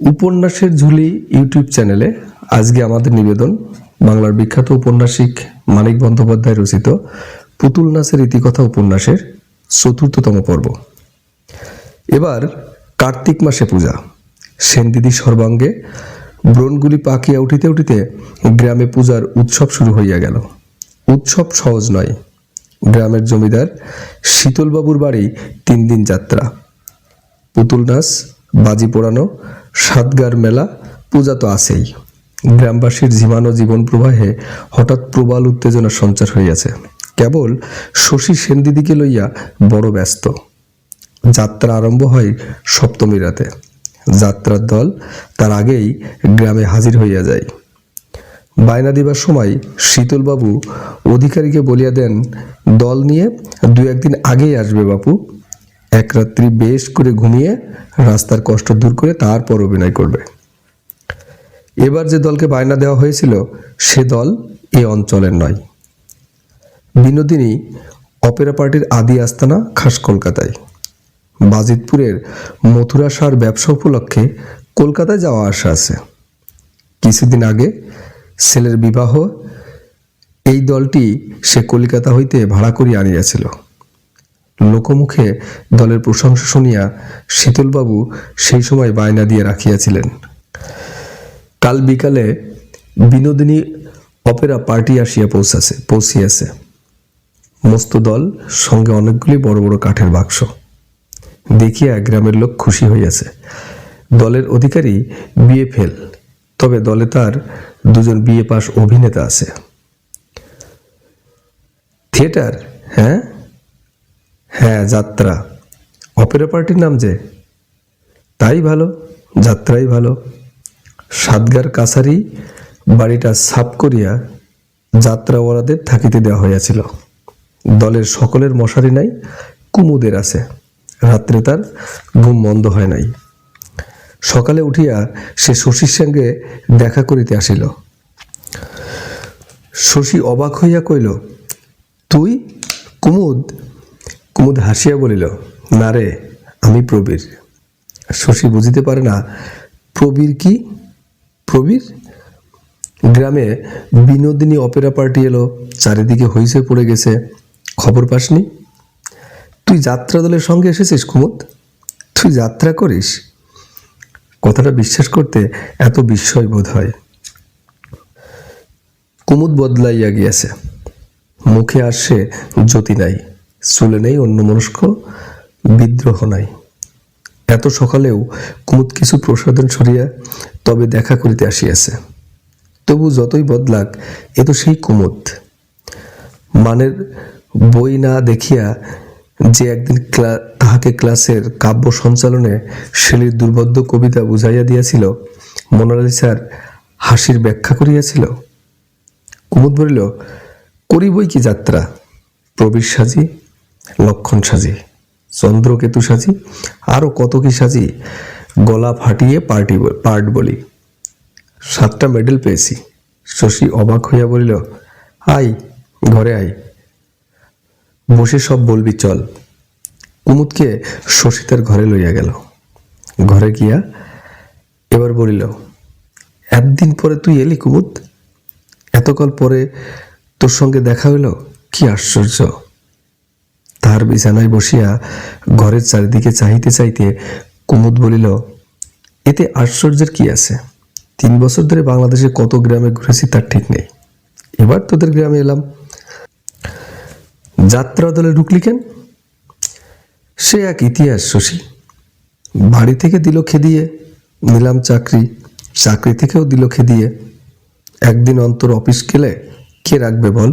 উপন্যাসের ঝুলি ইউটিউব চ্যানেলে আজকে আমাদের নিবেদন বাংলার বিখ্যাত ঔপন্যাসিক মানিক বন্দ্যোপাধ্যায় রচিত পুতুল নাচের ইতিকথা উপন্যাসের ৪র্থতম পর্ব। এবার কার্তিক মাসে পূজা, সেনদিদি সর্বাঙ্গে ব্রণগুলি পাকিয়া উঠিতে উঠিতে গ্রামে পূজার উৎসব শুরু হইয়া গেল। উৎসব সহজ নয়। গ্রামের জমিদার শীতলবাবুর বাড়ি ৩ দিন যাত্রা। পুতুল নাচ, বাজি পোড়ানো, সাতগার মেলা, পূজা তো আছেই। গ্রামবাসীর ঝিমানো জীবন প্রবাহে হঠাৎ প্রবল উত্তেজনার সঞ্চার হইয়াছে। কেবল শশী সেনদিদিকে লইয়া বড় ব্যস্ত। যাত্রা আরম্ভ হয় সপ্তমী রাতে। যাত্রার দল তার আগেই গ্রামে হাজির হইয়া যায়। বায়না দিবার সময় শীতলবাবু অধিকারীকে বলিয়া দেন, দল নিয়ে ২-১ দিন আগেই আসবে বাপু। এক রাত্রি বেশ করে ঘুমিয়ে রাস্তার কষ্ট দূর করে তারপর অভিনয় করবে। এবার যে দলকে বায়না দেওয়া হয়েছিল সে দল এ অঞ্চলের নয়। বিনোদিনী অপেরা পার্টির আদি আস্তানা খাস কলকাতায়। বাজিতপুরের মথুরা সার ব্যবসা উপলক্ষে কলকাতায় যাওয়া আসা আছে। কিছুদিন আগে ছেলের বিবাহ। এই দলটি সে কলিকাতা হইতে ভাড়া করিয়া আনিয়াছিল। লোকমুখে দলের প্রশংসা শুনিয়া শীতলবাবু সেই সময় বায়না দিয়ে রাখিয়াছিলেন, কাল বিকালে বিনোদিনী অপেরা পার্টি আসিয়া পৌঁছিয়াছে। মস্ত দল, সঙ্গে অনেকগুলি বড় বড় কাঠের বাক্স। দেখিয়া গ্রামের লোক খুশি হইয়াছে। দলের অধিকারী বিএ ফেল, তবে দলে তার 2জন বিএ পাস অভিনেতা আছে। থিয়েটার? হ্যাঁ, যাত্রা। অপেরা পার্টির নাম যে, তাই ভালো, যাত্রাই ভালো। সাতগার কাছারি বাড়িটা সাফ করিয়া যাত্রাওয়ালাদের থাকিতে দেওয়া হইয়াছিল। দলের সকলের মশারি নাই, কুমুদের আছে। রাত্রে তার ঘুম মন্দ হয় নাই। সকালে উঠিয়া সে শশীর সঙ্গে দেখা করিতে আসিল। শশী অবাক হইয়া কইল, তুই? কুমুদ হাসিয়া বলিল, না রে, আমি প্রবীর। শশী বুঝিতে পারে না প্রবীর কি। প্রবীর? গ্রামে বিনোদিনী অপেরা পার্টি এলো, চারিদিকে হইচই পড়ে গেছে, খবর পাসনি? তুই যাত্রা দলের সঙ্গে এসেছিস কুমুদ? তুই যাত্রা করিস? কথাটা বিশ্বাস করতে এত বিস্ময় বোধ হয়। কুমুদ বদলাইয়া গিয়াছে। মুখে আর সে জ্যোতি নাই, চুলে নেই অন্যমনস্ক বিদ্রোহ নাই। এত সকালেও কুমুদ কিছু প্রসাধন সরিয়া তবে দেখা করিতে আসিয়াছে। তবু যতই বদলাক, এ তো সেই কুমুদ। মানের বই না দেখিয়া যে একদিন তাহাকে ক্লাসের কাব্য সঞ্চালনে শেলীর দুর্বোধ্য কবিতা বুঝাইয়া দিয়াছিল, মোনালিসার হাসির ব্যাখ্যা করিয়াছিল, কুমুদ বলিল, করিবই কি যাত্রা। প্রবীর সাজি, লক্ষণ সাজি, চন্দ্রকেতু সাজি, আরো কত কি সাজি, গলা ফাটিয়ে পার্ট বলি। 7টা মেডেল পেয়েছি। শশী অবাক হইয়া বলিল, আয় ঘরে আয়, বসে সব বলবি চল। কুমুদকে শশী তার ঘরে লইয়া গেল। ঘরে গিয়া এবার বলিল, একদিন পরে তুই এলি কুমুদ? এতকাল পরে তোর সঙ্গে দেখা হইল, কি আশ্চর্য। তার বিছানায় বসিয়া ঘরের চারিদিকে চাহিতে চাইতে কুমুদ বলিল, এতে আশ্চর্যের কি আছে? 3 বছর ধরে বাংলাদেশে কত গ্রামে ঘুরেছি তার ঠিক নেই। এবার তোদের গ্রামে এলাম। যাত্রা দলে ঢুকলি কেন? সে এক ইতিহাস শশী। বাড়ি থেকে দিল খেদিয়ে, নিলাম চাকরি, চাকরি থেকেও দিল খেদিয়ে। একদিন অন্তর অফিস গেলে কে রাখবে বল?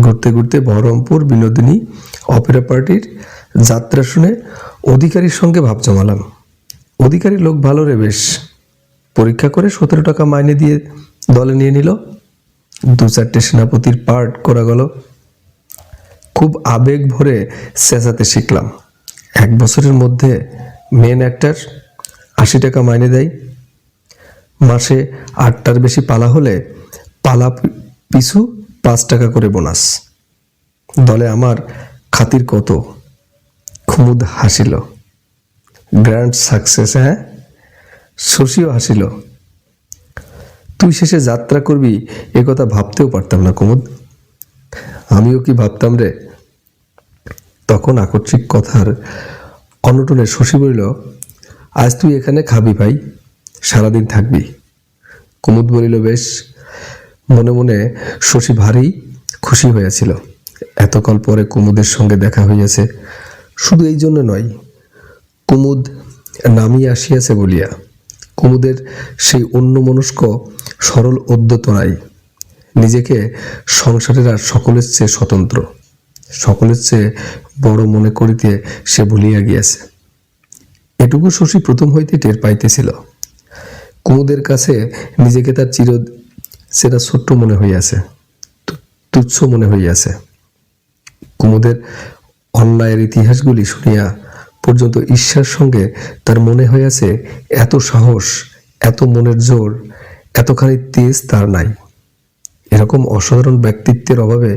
ঘুরতে ঘুরতে বহরমপুর বিনোদিনী অপেরা পার্টির যাত্রা শুনে অধিকারীর সঙ্গে ভাব জমালাম। অধিকারী লোক ভালো রে বেশ। পরীক্ষা করে 17 টাকা মাইনে দিয়ে দলে নিয়ে নিল। 2-4টে সেনাপতির পার্ট করা গেল। খুব আবেগ ভরে চেঁচাতে শিখলাম। 1 বছরের মধ্যে মেন অ্যাক্টর 80 টাকা মাইনে দেয়। মাসে 8টার বেশি পালা হলে পালা পিছু 5 টাকা করে বোনাস। দলে আমার খাতির কত। কুমুদ হাসিল। Grand success. হ্যাঁ, শশীও হাসিল। তুই শেষে যাত্রা করবি এ কথা ভাবতেও পারতাম না কুমুদ। আমিও কি ভাবতাম রে। তখন আকস্মিক কথার অনটনে শশী বলিল, আজ তুই এখানে খাবি ভাই, সারাদিন থাকবি। কুমুদ বলিল, বেশ। মনে মনে শশী ভারী খুশি হয়েছিল। এতকাল পরে কুমুদের সঙ্গে দেখা হইয়াছে, শুধু এই জন্য নয়, কুমুদ নামিয়ে আসিয়াছে বলিয়া। কুমুদের সেই অন্যমনস্ক সরল উদ্যত নাই। নিজেকে সংসারের আর সকলের চেয়ে স্বতন্ত্র, সকলের চেয়ে বড় মনে করিতে সে ভুলিয়া গিয়াছে। এটুকু শশী প্রথম হইতে টের পাইতেছিল। কুমুদের কাছে নিজেকে তার সেটা ছোট্ট মনে হইয়াছে, তুচ্ছ মনে হইয়াছে। কুমুদের অন্যায়ের ইতিহাসগুলি শুনিয়া পর্যন্ত ঈর্ষার সঙ্গে তার মনে হইয়াছে এত সাহস, এত মনের জোর, এতখানি তেজ তার নাই। এরকম অসাধারণ ব্যক্তিত্বের অভাবে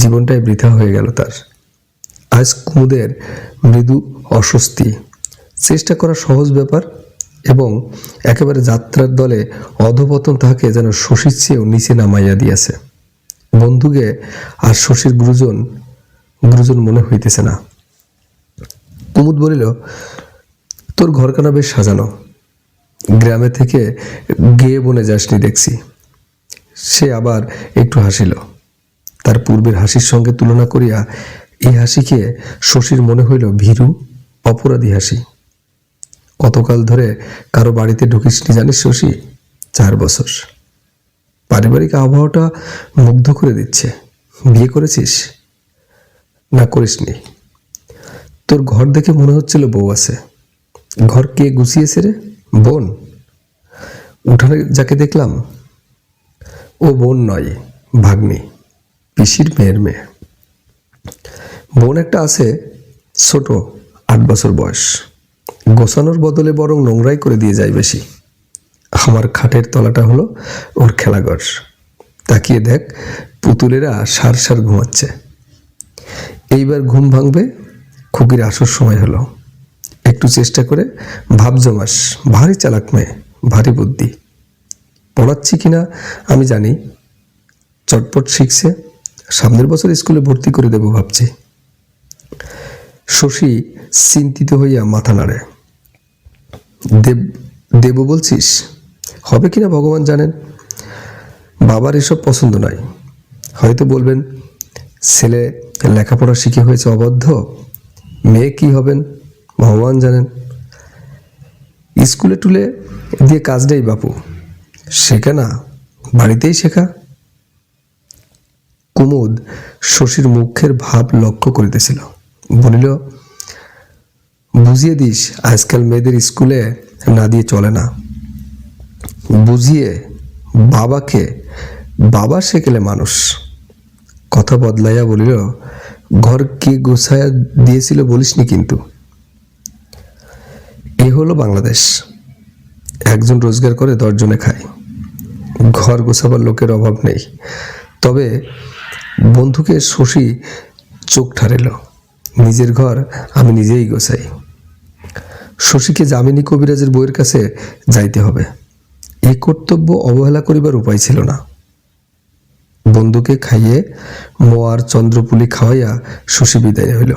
জীবনটাই বৃথা হয়ে গেল তার। আজ কুমুদের মৃদু অস্বস্তি, চেষ্টা করা সহজ ব্যাপার, এবং একেবারে যাত্রার দলে অধপতন তাহাকে যেন শশীর চেয়েও নিচে নামাইয়া দিয়াছে। বন্ধুকে আর শশীর গুরুজন মনে হইতেছে না। কুমুদ বলিল, তোর ঘরখানা বেশ সাজানো, গ্রামে থেকে গেয়ে বনে যাসনি দেখছি। সে আবার একটু হাসিল। তার পূর্বের হাসির সঙ্গে তুলনা করিয়া এই হাসিকে শশীর মনে হইল ভীরু, অপরাধী হাসি। কতকাল ধরে কারো বাড়িতে ঢুকিসনি জানিস শশী? 4 বছর। পারিবারিক আবহাওয়াটা মুগ্ধ করে দিচ্ছে। বিয়ে করেছিস? না, করিসনি। তোর ঘর দেখে মনে হচ্ছিল বউ আছে। ঘর কে গুছিয়েছে রে? বোন। উঠানে যাকে দেখলাম, ও বোন নয়, ভাগ্নি, পিসির মেয়ের মেয়ে। বোন একটা আছে, ছোট, 8 বছর বয়স। গোছানোর বদলে বরং নোংরাই করে দিয়ে যায় বেশি। আমার খাটের তলাটা হলো ওর খেলাঘর। তাকিয়ে দেখ, পুতুলেরা সার সার ঘুমাচ্ছে। এইবার ঘুম ভাঙবে, খুকির আসর সময় হলো। একটু চেষ্টা করে ভাব জমাস। ভারী চালাক মেয়ে, ভারী বুদ্ধি। পড়াচ্ছি কিনা আমি জানি, চটপট শিখছে। সামনের বছর স্কুলে ভর্তি করে দেব ভাবছি। শশী চিন্তিত হইয়া মাথা নাড়ে। দেব বলছিস? হবে কিনা ভগবান জানেন। বাবার এসব পছন্দ নয়। হয়তো বলবেন, ছেলে লেখাপড়া শিখে হয়েছে অবদ্ধ, মেয়ে কি হবেন ভগবান জানেন। স্কুলে টুলে দিয়ে কাজ নেই বাপু, শেখা না, বাড়িতেই শেখা। কুমুদ শশীর মুখের ভাব লক্ষ্য করিতেছিল। বলিল, বুঝিয়ে দিস, আজকাল মেয়েদের স্কুলে না দিয়ে চলে না। বুঝিয়ে বাবাকে, বাবা শেখেলে মানুষ। কথা বদলাইয়া বলিল, ঘর কে গোছায়া দিয়েছিল বলিসনি কিন্তু। এ হলো বাংলাদেশ। একজন রোজগার করে 10 জনে খায়। ঘর গোছাবার লোকের অভাব নেই। তবে বন্ধুকে শশী চোখ ঠাড়িল। নিজের ঘর আমি নিজেই গোছাই। শশীকে যামিনী কবিরাজের বইয়ের কাছে যাইতে হবে। এই কর্তব্য অবহেলা করিবার উপায় ছিল না। বন্ধুকে খাইয়ে মোয়ার চন্দ্রপুলি খাওয়াইয়া শশী বিদায় হইল।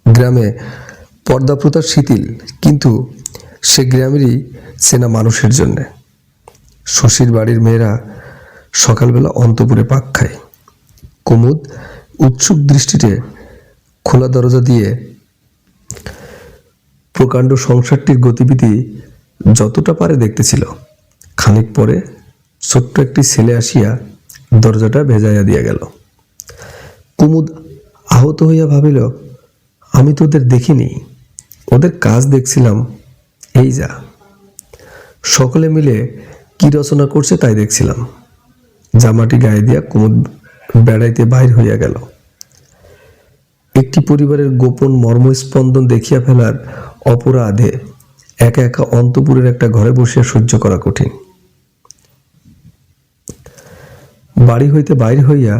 গ্রামে পর্দাপ্রথা শিথিল, কিন্তু সে গ্রামেরই চেনা মানুষের জন্যে। শশীর বাড়ির মেয়েরা সকালবেলা অন্তপুরে পাক খায়। কুমুদ উৎসুক দৃষ্টিতে খোলা দরজা দিয়ে প্রকাণ্ড সংসারটির গতিবিধি যতটা পারে দেখতেছিল। খানিক পরে ছোট্ট একটি ছেলে আসিয়া দরজাটা ভেজাইয়া দিয়া গেল। কুমুদ আহত হইয়া ভাবিল, আমি তো ওদের দেখিনি, ওদের কাজ দেখছিলাম। এই যা, সকলে মিলে কি রচনা করছে তাই দেখছিলাম। জামাটি গায়ে দিয়া কুমুদ বেড়াইতে বাহির হইয়া গেল। একটি পরিবারের গোপন মর্মস্পন্দন দেখিয়া ফেলার অপরাধে একা একা অন্তপুরের একটা ঘরে বসিয়া সহ্য করা কঠিন। বাড়ি হইতে বাইর হইয়া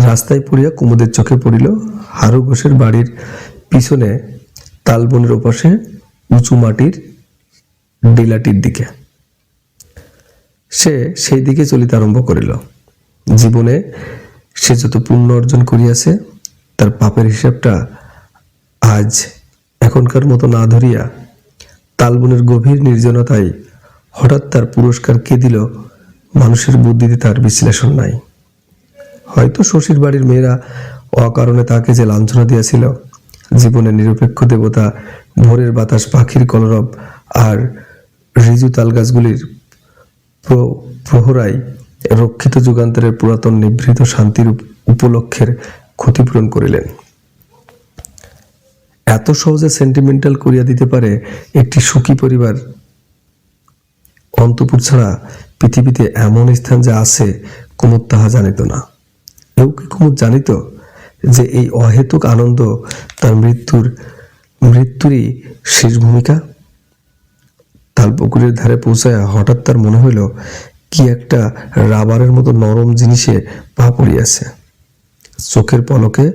রাস্তায় পড়িয়া কুমুদের চোখে পড়িল হারু ঘোষের বাড়ির পিছনে তালবনের ওপাশে উঁচু মাটির ডিলাটির দিকে। সে সেই দিকে চলিতে আরম্ভ করিল। জীবনে সে যত পুণ্য অর্জন করিয়াছে তার পাপের হিসাবটা আজ এখনকার মতো না ধরিয়া তালবনের গভীর নির্জনতায় হঠাৎ তার পুরস্কার কে দিল, মানুষের বুদ্ধিতে তার বিশ্লেষণ নাই। হয়তো শশীর বাড়ির মেয়েরা অকারণে তাকে যে লাঞ্ছনা দিয়াছিল, জীবনের নিরপেক্ষ দেবতা, ভোরের বাতাস, পাখির কলরব আর ঋজু তালগাছগুলির প্রহরায় রক্ষিত যুগান্তরের পুরাতন নিভৃত শান্তির উপলক্ষের ক্ষতিপূরণ করিলেন। এত সহজে সেন্টিমেন্টাল করিয়া দিতে পারে একটি সুখী পরিবার। অন্তপুর ছাড়া পৃথিবীতে এমন স্থান যা আছে, কুমুদ তাহা জানিত না। এও কি কুমুদ জানিত যে এই অহেতুক আনন্দ তার মৃত্যুরই শেষ ভূমিকা? তালপুকুরের ধারে পৌঁছায়া হঠাৎ তার মনে হইল কি একটা রাবারের মতো নরম জিনিসে পা পড়িয়াছে। চোখের পলকে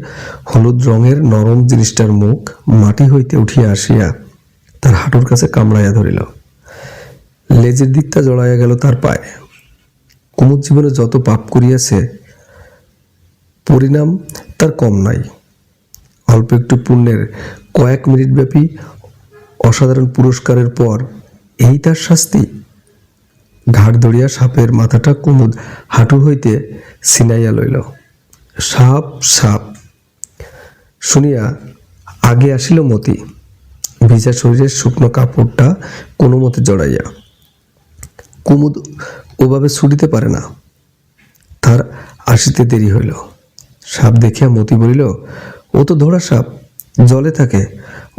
হলুদ রঙের নরম জিনিসটার মুখ মাটি হইতে উঠিয়া আসিয়া তার হাঁটুর কাছে কামড়াইয়া ধরিল। লেজের দিকটা জড়াইয়া গেল তার পায়ে। কুমুদ জীবনে যত পাপ করিয়াছে, পরিণাম তার কম নাই। অল্প একটু পুণ্যের কয়েক মিনিট ব্যাপী অসাধারণ পুরস্কারের পর এই তার শাস্তি। ঘাড় ধরিয়া সাপের মাথাটা কুমুদ হাঁটু হইতে ছিনাইয়া লইল। সাপ সাপ শুনিয়া আগে আসিল মতি, ভিজা শরীরের শুকনো কাপড়টা কোনো মতে জড়াইয়া। কুমুদ ওভাবে ছুটিতে পারে না, তার আসিতে দেরি হইল। সাপ দেখিয়া মতি বলিল, ও তো ধরা সাপ, জলে থাকে,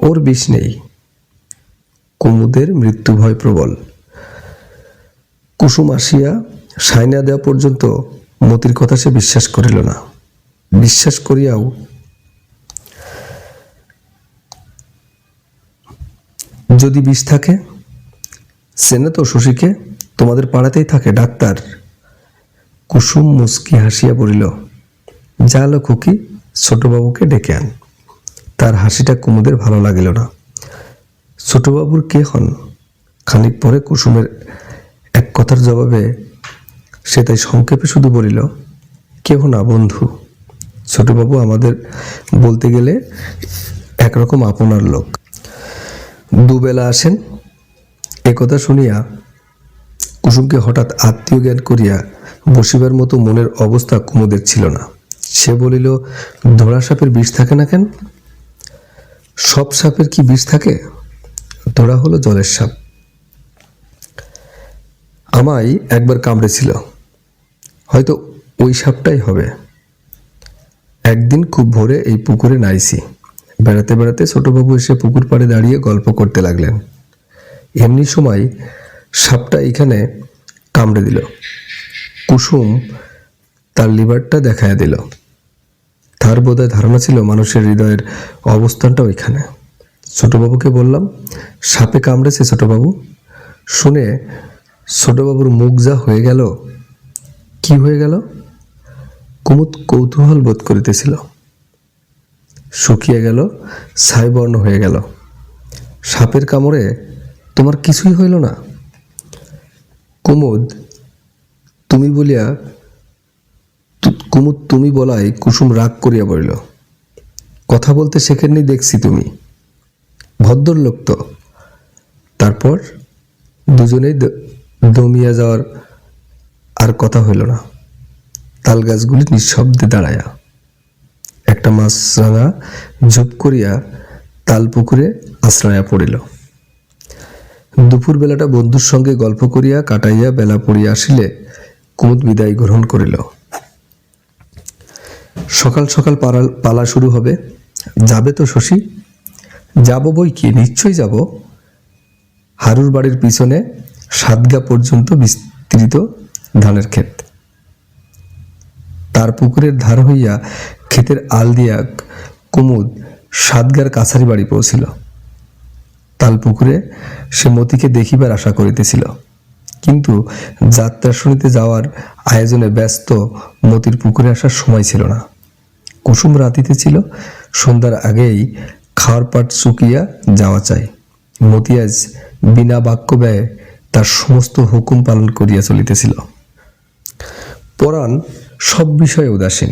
ওর বিষ নেই। কুমুদের মৃত্যু ভয় প্রবল। কুসুম আসিয়া সাইনা দেওয়া পর্যন্ত মতির কথা সে বিশ্বাস করিল না। বিশ্বাস করিয়াও যদি বিষ থাকে, চেনে তো শশীকে, তোমাদের পাড়াতেই থাকে ডাক্তার। কুসুম মুচকি হাসিয়া বলিল, যা লো খুকি, ছোটবাবুকে ডেকে আন। তার হাসিটা কুমুদের ভালো লাগিল না। ছোটবাবুর কে হন? খানিক পরে কুসুমের এক কথার জবাবে সে তাই সংক্ষেপে শুধু বলিল, কেহ না, বন্ধু। ছোটবাবু আমাদের বলতে গেলে একরকম আপনার লোক, দুবেলা আসেন। একথা শুনিয়া কুসুমকে হঠাৎ আত্মীয় জ্ঞান করিয়া বসিবার মতো মনের অবস্থা কুমুদের ছিল না। সে বলিল, ধরা সাপের বিষ থাকে না কেন? সব সাপের কি বিষ থাকে? ধরা হলো জলের সাপ। আমায় একবার কামড়েছিল, হয়তো ওই সাপটাই হবে। একদিন খুব ভোরে এই পুকুরে নাইছি। বেড়াতে বেড়াতে ছোটবাবু এসে পুকুর পাড়ে দাঁড়িয়ে গল্প করতে লাগলেন। এমনি সময় সাপটা এখানে কামড়ে দিল। কুসুম তার লিভারটা দেখাইয়া দিল। তার বোধহয় ধারণা ছিল মানুষের হৃদয়ের অবস্থানটা ওইখানে। ছোটবাবুকে বললাম, সাপে কামড়েছে ছোটবাবু। শুনে ছোটবাবুর মুখ যা হয়ে গেল। কি হয়ে গেল? কুমুদ কৌতূহল বোধ করিতেছিল। শুকিয়ে গেল, ছাইবর্ণ হয়ে গেল। সাপের কামড়ে তোমার কিছুই হইল না? কুমুদ তুমি বলাই কুসুম রাগ করিয়া বলিল, কথা বলতে শেখেননি দেখছি তুমি, ভদ্রলোক তো। তারপর দুজনেই দমিয়া যাওয়ার আর কথা হইল না। তাল গাছগুলি নিঃশব্দে দাঁড়ায়া একটা মাছরাঙা ঝুপ করিয়া তাল পুকুরে আশ্রয়া পড়িল। দুপুর বেলাটা বন্ধুর সঙ্গে গল্প করিয়া কাটাইয়া বেলা পড়িয়া আসিলে কুমুদ বিদায় গ্রহণ করিল। সকাল সকাল পালা শুরু হবে। যাবে তো শশী? যাব বই কি, নিশ্চয়ই যাব। হারুর বাড়ির পিছনে সাতগা পর্যন্ত বিস্তৃত ধানের ক্ষেত। তার পুকুরের ধার হইয়া ক্ষেতের আল দিয়া কুমুদ সাতগার কাছারি বাড়ি পৌঁছিল। তাল পুকুরে সে মতিকে দেখিবার আশা করিতেছিল, কিন্তু যাত্রা শুনিতে যাওয়ার আয়োজনে ব্যস্ত মতির পুকুরে আসার সময় ছিল না। কুসুম রাতিতে ছিল, সন্ধ্যার আগেই খাওয়ার পাট চুকিয়া যাওয়া চাই। মতি আজ বিনা বাক্য ব্যয়ে তার সমস্ত হুকুম পালন করিয়া চলিতেছিল। পরাণ সব বিষয়ে উদাসীন।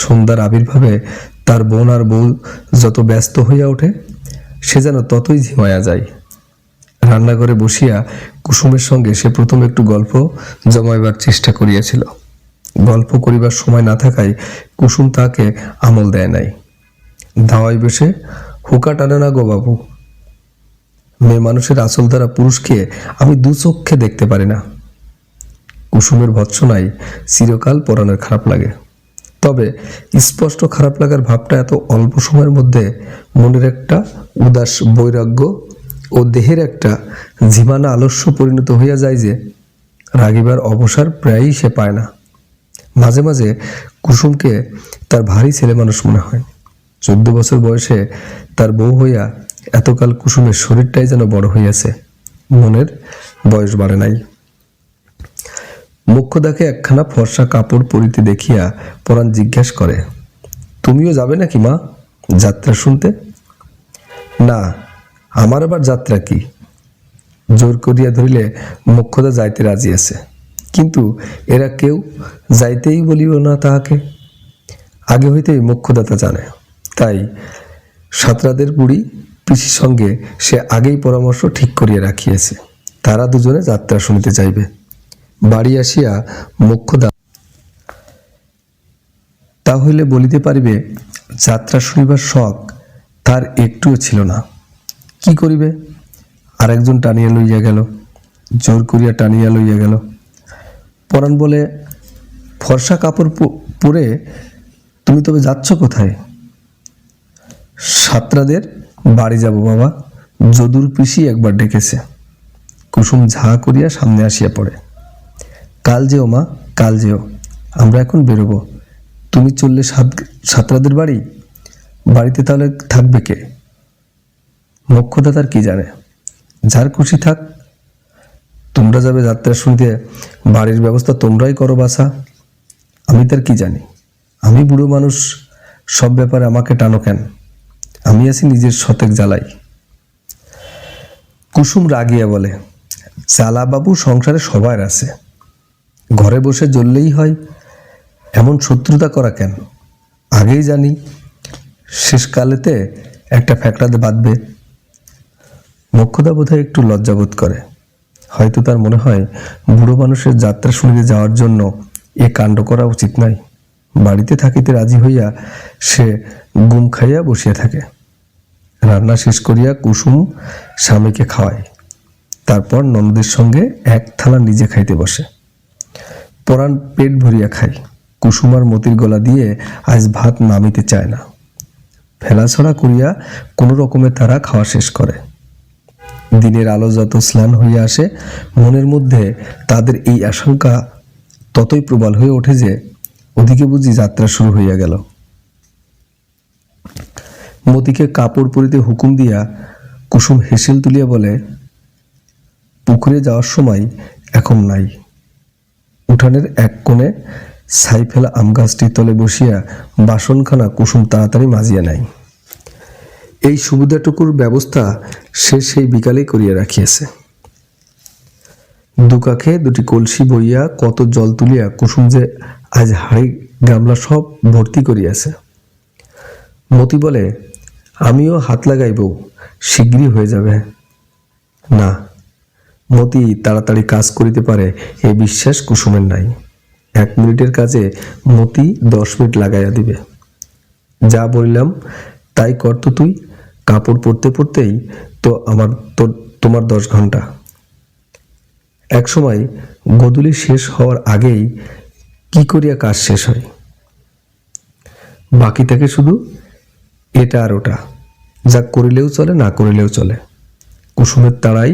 সন্ধ্যার আবির্ভাবে তার বোন আর বউ যত ব্যস্ত হইয়া ওঠে, সে যেন ততই ঝিমাইয়া যায়। রান্নাঘরে বসিয়া কুসুমের সঙ্গে সে প্রথম একটু গল্প জমাইবার চেষ্টা করিয়াছিল। গল্প করিবার সময় না থাকায় কুসুম তাকে আমল দেয় নাই। ধাওয়ায় বসে হুকা টানে না গো বাবু, মেয়ে মানুষের আঁচল দ্বারা পুরুষকে আমি দু চক্ষে দেখতে পারি না। কুসুমের ভৎসনায় চিরকাল পরাণের খারাপ লাগে। তবে স্পষ্ট খারাপ লাগার ভাবটা এত অল্প সময়ের মধ্যে মনের একটা উদাস বৈরাগ্য ও দেহের একটা ঝিমানা আলস্য পরিণত হইয়া যায় যে রাগিবার অবসর প্রায়ই সে পায় না। মাঝে মাঝে কুসুমকে তার ভারী ছেলে মানুষ মনে হয়। 14 বছর বয়সে তার বউ হইয়া এতকাল কুসুমের শরীরটাই যেন বড় হইয়াছে, মনের বয়স বাড়ে নাই। মোক্ষদাকে একখানা ফর্সা কাপড় পরিতে দেখিয়া পরাণ জিজ্ঞাসা করে, তুমিও যাবে নাকি মা যাত্রা শুনতে? না, আমার আবার যাত্রা কি? জোর করিয়া ধরিলে মোক্ষদা যাইতে রাজি আছে, কিন্তু এরা কেউ যাইতেই বলিও না তাহাকে। আগে হইতেই মোক্ষদাতা জানে, তাই সাতরাদের বুড়ি পিসির সঙ্গে সে আগেই পরামর্শ ঠিক করিয়া রাখিয়াছে, তারা দুজনে যাত্রা শুনিতে যাইবে। বাড়ি আসিয়া মোক্ষদা তাহলে বলিতে পারিবে যাত্রা শুনিবার শখ তার একটুও ছিল না। কি করিবে? আরেকজন টানিয়া লইয়া গেল, জোর করিয়া টানিয়া লইয়া গেল। পরাণ বলে, ফর্সা কাপড় পরে তুমি তবে যাচ্ছ কোথায়? সাতরাদের বাড়ি যাব বাবা, যদুর পিসি একবার ডেকেছে। কুসুম ঝা করিয়া সামনে আসিয়া পড়ে। কাল যেও মা, কাল যেও, আমরা এখন বেরোবো। তুমি চললে সাতরাদের বাড়ি, বাড়িতে তাহলে থাকবে কে? মোক্ষদা তার কি জানে, যার খুশি থাক। তোমরা যাবে যাত্রা শুনতে, বাড়ির ব্যবস্থা তোমরাই করো বাসা, আমি তার কি জানি? আমি বুড়ো মানুষ, সব ব্যাপারে আমাকে টানো কেন? আমি আছি নিজের শতেক জ্বালাই। কুসুম রাগিয়া বলে, জ্বালা বাবু সংসারে সবার আছে, ঘরে বসে জ্বললেই হয়, এমন শত্রুতা করা কেন? আগেই জানি শেষকালেতে একটা ফ্যাকড়াতে বাঁধবে। মোক্ষদা বোধহয় একটু লজ্জাবোধ করে, হয়তো তার মনে হয় বুড়ো মানুষের যাত্রা শুনিতে যাওয়ার জন্য এ কাণ্ড করা উচিত নয়। বাড়িতে থাকিতে রাজি হইয়া সে গুম খাইয়া বসিয়া থাকে। রান্না শেষ করিয়া কুসুম স্বামীকে খাওয়ায়, তারপর ননদের সঙ্গে এক থালা নিজে খাইতে বসে। পরাণ পেট ভরিয়া খায়। কুসুম আর মতির গলা দিয়ে আজ ভাত নামিতে চায় না। ফেলাছড়া করিয়া কোনো রকমে তারা খাওয়া শেষ করে। দিনের আলো যত স্নান হইয়া আসে, মনের মধ্যে তাদের এই আশঙ্কা ততই প্রবল হয়ে ওঠে যে ওদিকে বুঝি যাত্রা শুরু হইয়া গেল। মতিকে কাপড় পরিতে হুকুম দিয়া কুসুম হেসেল তুলিয়া বলে, পুকুরে যাওয়ার সময় এখন নাই। উঠানের এক কোণে ছাই ফেলা আম গাছটির তলে বসিয়া বাসনখানা কুসুম তাড়াতাড়ি মাজিয়া নেয়। এই সুবিধাটুকুর ব্যবস্থা সে সেই বিকালেই করিয়া রাখিয়াছে। দুকাখে দুটি কলসি বইয়া কত জল তুলিয়া কুসুম যে আজ হাড়ি গামলা সব ভর্তি করিয়াছে। মতি বলে, আমিও হাত লাগাইব, শীঘ্রই হয়ে যাবে। না, মতি তাড়াতাড়ি কাজ করিতে পারে এ বিশ্বাস কুসুমের নাই। 1 মিনিটের কাজে মতি 10 মিনিট লাগাইয়া দিবে। যা বললাম তাই কর তো তুই, কাপড় পরতে পরতেই তো তোমার 10 ঘন্টা। এক সময় গোধূলি শেষ হওয়ার আগেই কি করিয়া কাজ শেষ হয়, বাকি থাকে শুধু এটা আর ওটা, যা করিলেও চলে না করিলেও চলে। কুসুমের তাড়াই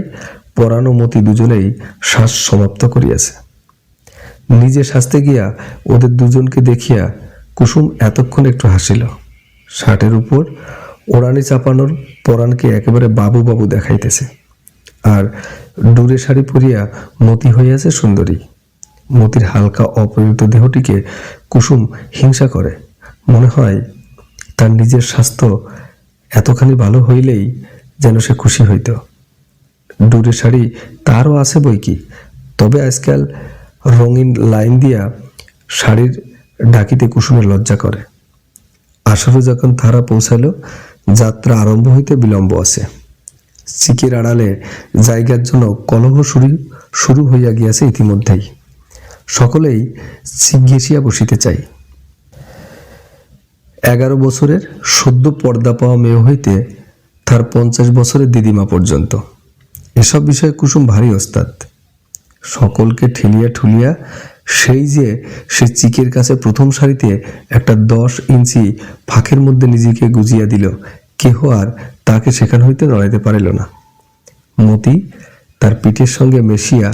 পরাণ ও মতি দুজনেই শ্বাস সমাপ্ত করিয়াছে। নিজে সাজতে গিয়া ওদের দুজনকে দেখিয়া কুসুম এতক্ষণ একটু হাসিল। শার্টের উপর ওড়ানি চাপানোর পরাণকে একেবারে বাবু বাবু দেখাইতেছে, আর ডুরে শাড়ি পরিয়া মতি হইয়াছে সুন্দরী। মতির হালকা অপরিণত দেহটিকে কুসুম হিংসা করে, মনে হয় তার নিজের স্বাস্থ্য এতখানি ভালো হইলেই যেন সে খুশি হইত। ডুরে শাড়ি তারও আছে বই কি, তবে আজকাল রঙিন লাইন দিয়া শাড়ির ডাকিতে কুসুমের লজ্জা করে। আসরে যখন তারা পৌঁছালো, যাত্রা আরম্ভ হইতে বিলম্ব আছে। চিকের আড়ালে জায়গার জন্য কলহ শুরু হইয়া গিয়াছে ইতিমধ্যেই। সকলেই চিক ঘেঁষিয়া বসিতে চাই। 11 বছরের সদ্য পর্দা পাওয়া মেয়ে হইতে তার 50 বছরের দিদিমা পর্যন্ত এসব বিষয়ে কুসুম ভারী ওস্তাদ। সকলকে ঠেলিয়া ঠুলিয়া সেই যে সে চিকের কাছে প্রথম সারিতে একটা 10 ইঞ্চি ফাঁকের মধ্যে নিজেকে গুজিয়া দিল, কেহ আর তাকে সেখান হইতে নড়াইতে পারিল না। মতি তার পিঠের সঙ্গে মেশিয়া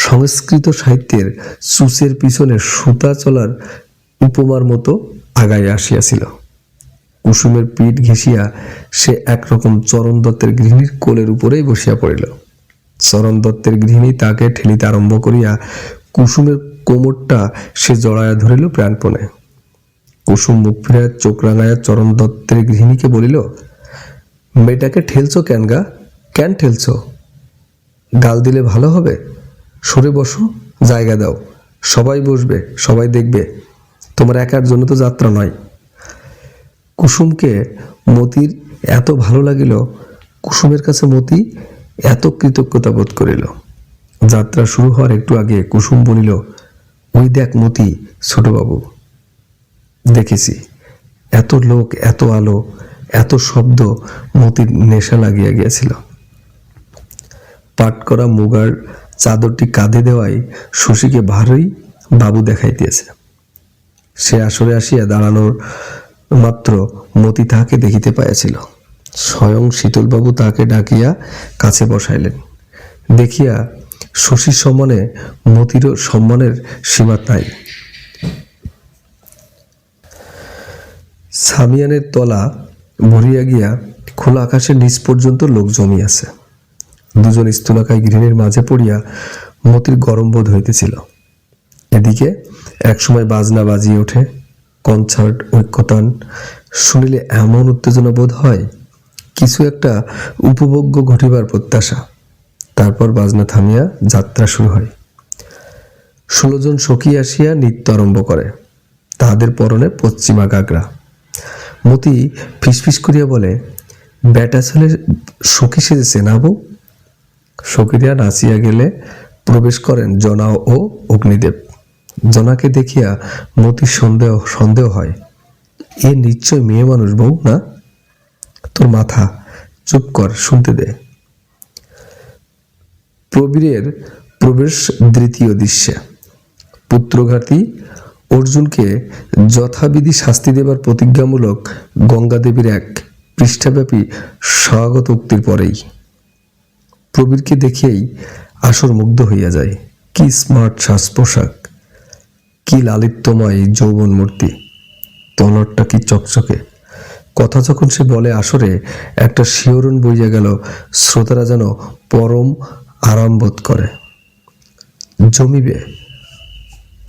সংস্কৃত সাহিত্যের চুচের পিছনে সুতা চলার উপমার মতো আগায় আসিয়াছিল। কুসুমের পিঠ ঘেঁষিয়া সে একরকম চরণ দত্তের গৃহিণীর কোলের উপরেই বসিয়া পড়িল। চরণ দত্তের গৃহিণী তাকে ঠেলিতে আরম্ভ করিয়া কুসুমের কোমরটা সে জড়াইয়া ধরিল প্রাণপণে। কুসুম মুখ ফিরাইয়া চোখ রাঙাইয়া চরণ দত্তের গৃহিণীকে বলিল, মেয়েটাকে ঠেলছো কেন গা? কেন ঠেলছো? গাল দিলে ভালো হবে? সরে বসো, জায়গা দাও, সবাই বসবে, সবাই দেখবে, তোমার একার জন্য তো যাত্রা নয়। কুসুমকে মতির এত ভালো লাগিল, কুসুমের কাছে মতি এত কৃতজ্ঞতা বোধ করিল। যাত্রা শুরু হওয়ার একটু আগে কুসুম বলিল, ওই দেখ মতি, ছোটবাবু। দেখেছি, এত লোক, এত আলো, এত শব্দ, মতির নেশা লাগিয়া গিয়াছিল। পাট করা মুগার চাদরটি কাঁধে দেওয়াই শশীকে ভারী বাবু দেখাইতেছে। সে আসরে আসিয়া দাঁড়ানোর মাত্র মতি তাহাকে দেখিতে পাইয়াছিল। স্বয়ং শীতলবাবু তাহাকে ডাকিয়া কাছে বসাইলেন। দেখিয়া শশীর সম্মানে মতিরও সম্মানের সীমা নাই। সামিয়ানের তলা ভরিয়া গিয়া খোলা আকাশের নিচ পর্যন্ত লোক জমিয়াছে। দুজন স্থূলকায় গৃহিণীর মাঝে পড়িয়া মতির গরম বোধ হইতেছিল। এদিকে একসময় বাজনা বাজিয়ে ওঠে, কনসার্ট, ঐক্যতান শুনিলে এমন উত্তেজনা বোধ হয়, কিছু একটা উপভোগ্য ঘটিবার প্রত্যাশা। তারপর বাজনা থামিয়া যাত্রা শুরু হয়। 16 জন সখী আসিয়া নৃত্য আরম্ভ করে। তাহাদের পরনে পশ্চিমা গাগরা। মতি ফিসফিস করিয়া বলে, বেটা ছেলে সখী সেজেছে না বউ? সখীরা নাচিয়া গেলে প্রবেশ করেন জনা ও অগ্নিদেব। জনাকে দেখিয়া মতির সন্দেহ হয়, এ নিশ্চয় মেয়ে মানুষ বউ না? তোর মাথা, চুপ কর, শুনতে দে। প্রবীরের প্রবেশ দ্বিতীয় দৃশ্যে। পুত্রঘাতী অর্জুনকে যথাবিধি শাস্তি দেবার প্রতিজ্ঞামূলক গঙ্গাদেবীর এক পৃষ্ঠাব্যাপী স্বাগত উক্তির পরেই প্রবীরকে দেখেই আসর মুগ্ধ হইয়া যায়। কি স্মার্ট সাজ পোশাক, কি লালিত্যময় যৌবন মূর্তি, তলরটা কি চকচকে। কথা যখন সে বলে, আসরে একটা শিহরণ বইয়া গেল। শ্রোতারা যেন পরম আরাম বোধ করে। জমিবে,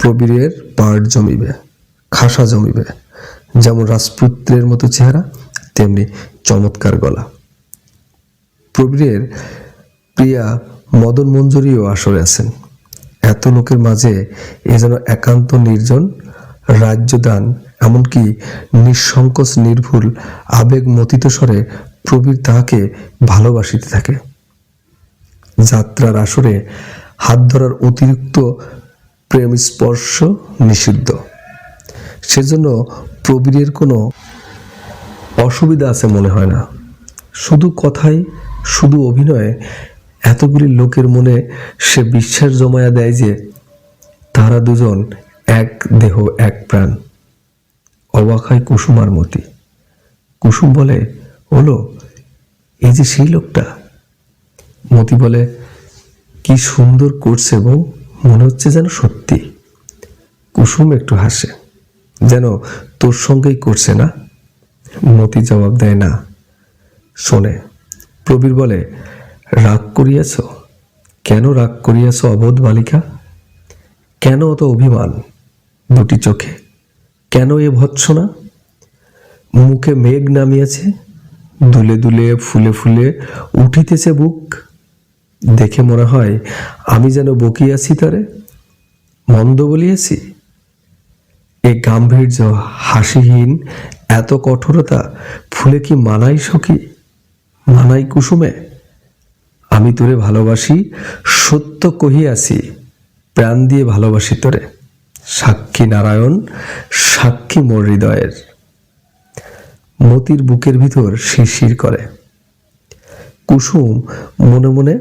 প্রবীরের পার্ট জমিবে, খাসা জমিবে। যেমন রাজপুত্রের মতো চেহারা, তেমনি চমৎকার গলা। প্রবীরের প্রিয়া মদন মঞ্জুরিও আসরে আছেন। এত লোকের মাঝে এ যেন একান্ত নির্জন রাজ্যদান। এমনকি নিঃসংকোচ নির্ভুল আবেগ মথিত স্বরে প্রবীর তাহাকে ভালোবাসিতে থাকে। যাত্রার আসরে হাত ধরার অতিরিক্ত প্রেম স্পর্শ নিষিদ্ধ। সেজন্য প্রবীরের কোনো অসুবিধা আছে মনে হয় না। শুধু কথায়, শুধু অভিনয়ে এতগুলি লোকের মনে সে বিশ্বাস জমায়া দেয় যে তারা দুজন এক দেহ, এক প্রাণ। অবাক হয় কুসুম আর মতি। কুসুম বলে, হলো এই যে সেই লোকটা। মতি বলে, কি সুন্দর করছে বউ, মনে হচ্ছে যেন সত্যি। কুসুম একটু হাসে, যেন তোর সঙ্গেই করছে না। মতি জবাব দেয় না, শোনে। প্রবীর বলে, রাগ করিয়াছ? কেন রাগ করিয়াছ অবোধ বালিকা? কেন অত অভিমান দুটি চোখে? কেন এ ভৎসনা? মুখে মেঘ নামিয়াছে, দুলে দুলে ফুলে ফুলে উঠিতেছে বুক। দেখে মনে হয় আমি যেন বকিয়াছি তরে, মন্দ বলিয়াছি। এ গাম্ভীর্য, হাসিহীন এত কঠোরতা ফুলে কি মানাই সখী, মানাই কুসুমে? আমি তোরে ভালোবাসি, সত্য কহিয়াছি, প্রাণ দিয়ে ভালোবাসি তোরে, সাক্ষী নারায়ণ, সাক্ষী মোর হৃদয়ের। মতির বুকের ভিতর শিরশির করে। কুসুম মনে মনে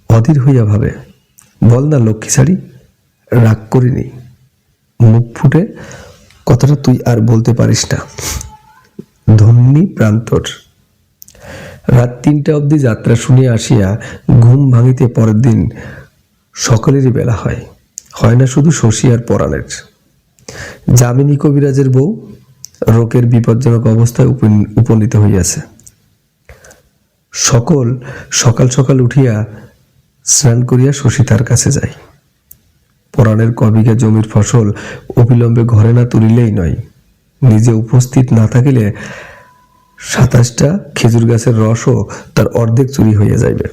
অধীর হইয়া ভাবে, বল না লক্ষ্মী ছাড়ি, রাগ করিনি, মুখ ফুটে কথাটা তুই আর বলতে পারিস না, ধন্যী প্রান্তর। রাত 3টা অবধি যাত্রা শুনিয়া আসিয়া ঘুম ভাঙিতে পরের দিন সকলেরই বেলা হয়, হয় না শুধু শশী আর পরাণের। যামিনী কবিরাজের বউ রোগের বিপজ্জনক অবস্থায় উপনীত হইয়াছে। সকল সকাল সকাল উঠিয়া স্নান করিয়া শশী তার কাছে যায়। পরাণের কবিঘা জমির ফসল অবিলম্বে ঘরে না তুলিলেই নয়, নিজে উপস্থিত না থাকিলে 27টা খেজুর গাছের রসও তার অর্ধেক চুরি হইয়া যাইবে।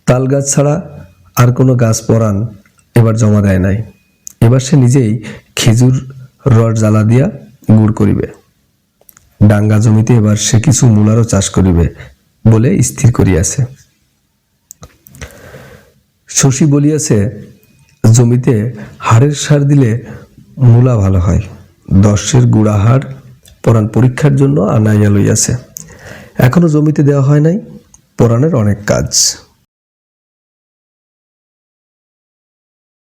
তাল গাছ ছাড়া আর কোনো গাছ পরাণ এবার জমা দেয় নাই। এবার সে নিজেই খেজুর রস জ্বালা দিয়া গুড় করিবে। ডাঙ্গা জমিতে এবার সে কিছু মূলারও চাষ করিবে বলে স্থির করিয়াছে। শশী বলিয়াছে, জমিতে হাড়ের সার দিলে মূলা ভালো হয়। 10 গুড়া হাড় পরাণ পরীক্ষার জন্য আনাইয়া লইয়াছে, এখনো জমিতে দেওয়া হয় নাই। পরাণের অনেক কাজ।